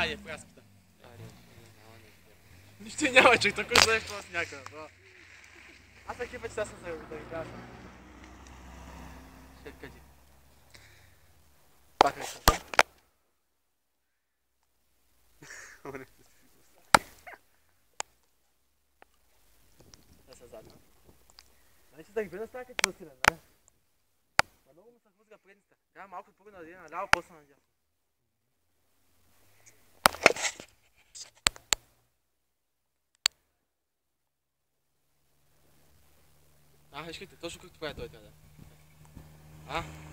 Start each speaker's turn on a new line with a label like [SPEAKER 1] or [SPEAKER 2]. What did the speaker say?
[SPEAKER 1] Айде, в разпита. Нищо няма, че тук знаеш това сняга. Аз таки пъти сега съм се да ще кажи. Пак нещо. Да се задна. Значи да ги гледа става като засилен, нали? Много му се хлъзга предните. Трябва малко първо да даде наляво, после надясно. Вижкайте, точно както прави той трябва да.